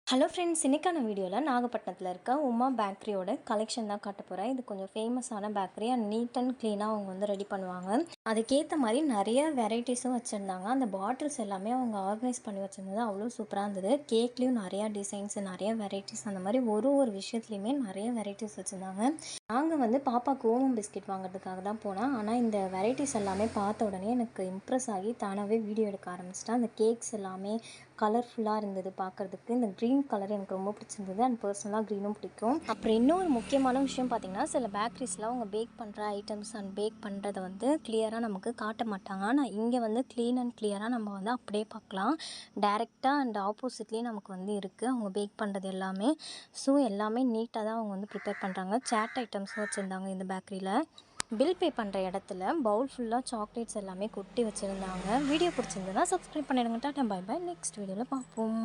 Hello friends, இன்னைக்கான வீடியோவில் நாகப்பட்டினத்தில் இருக்க உமா பேக்கரியோட கலெக்ஷன் தான் காட்ட போகிறேன். இது கொஞ்சம் ஃபேமஸான பேக்கரி அண்ட் நீட் அண்ட் க்ளீனாக அவங்க வந்து ரெடி பண்ணுவாங்க. அதுக்கேற்ற மாதிரி நிறைய வெரைட்டிஸும் வச்சுருந்தாங்க. அந்த பாட்டில்ஸ் எல்லாமே அவங்க ஆர்கனைஸ் பண்ணி வச்சுருந்தது அவ்வளோ சூப்பராக இருந்தது. கேக்லேயும் நிறையா டிசைன்ஸ், நிறைய வெரைட்டிஸ், அந்த மாதிரி ஒரு விஷயத்துலையுமே நிறைய வெரைட்டிஸ் வச்சுருந்தாங்க. நாங்கள் வந்து பாப்பாவுக்கு ஓமம் பிஸ்கெட் வாங்குறதுக்காக தான் போனோம். ஆனால் இந்த வெரைட்டிஸ் எல்லாமே பார்த்த உடனே எனக்கு இம்ப்ரெஸ் ஆகி தானாகவே வீடியோ எடுக்க ஆரம்பிச்சிட்டேன். அந்த கேக்ஸ் எல்லாமே கலர்ஃபுல்லாக இருந்தது பார்க்குறதுக்கு. இந்த க்ரீன் கலர் எனக்கு ரொம்ப பிடிச்சிருந்தது அண்ட் பர்சனலாக க்ரீனும் பிடிக்கும். அப்புறம் இன்னொரு முக்கியமான விஷயம் பார்த்திங்கன்னா, சில பேக்கரிஸில் அவங்க பேக் பண்ணுற ஐட்டம்ஸ் அண்ட் பேக் பண்ணுறதை வந்து கிளியராக நமக்கு காட்ட மாட்டாங்க. ஆனால் இங்கே வந்து க்ளீன் அண்ட் கிளியராக நம்ம வந்து அப்படியே பார்க்கலாம். டைரெக்டாக அண்ட் ஆப்போசிட்லேயே நமக்கு வந்து இருக்குது அவங்க பேக் பண்ணுறது எல்லாமே. ஸோ எல்லாமே நீட்டாக தான் அவங்க வந்து ப்ரிப்பேர் பண்ணுறாங்க. சாட் ஐட்டம்ஸும் வச்சுருந்தாங்க இந்த பேக்கரியில். பில் பே பண்ணுற இடத்துல பவுல் ஃபுல்லாக சாக்லேட்ஸ் எல்லாமே கொட்டி வச்சுருந்தாங்க. வீடியோ பிடிச்சிருந்ததுன்னா சப்ஸ்கிரைப் பண்ணிடுங்க. Tata, by by. நெக்ஸ்ட் வீடியோவில் பார்ப்போம்.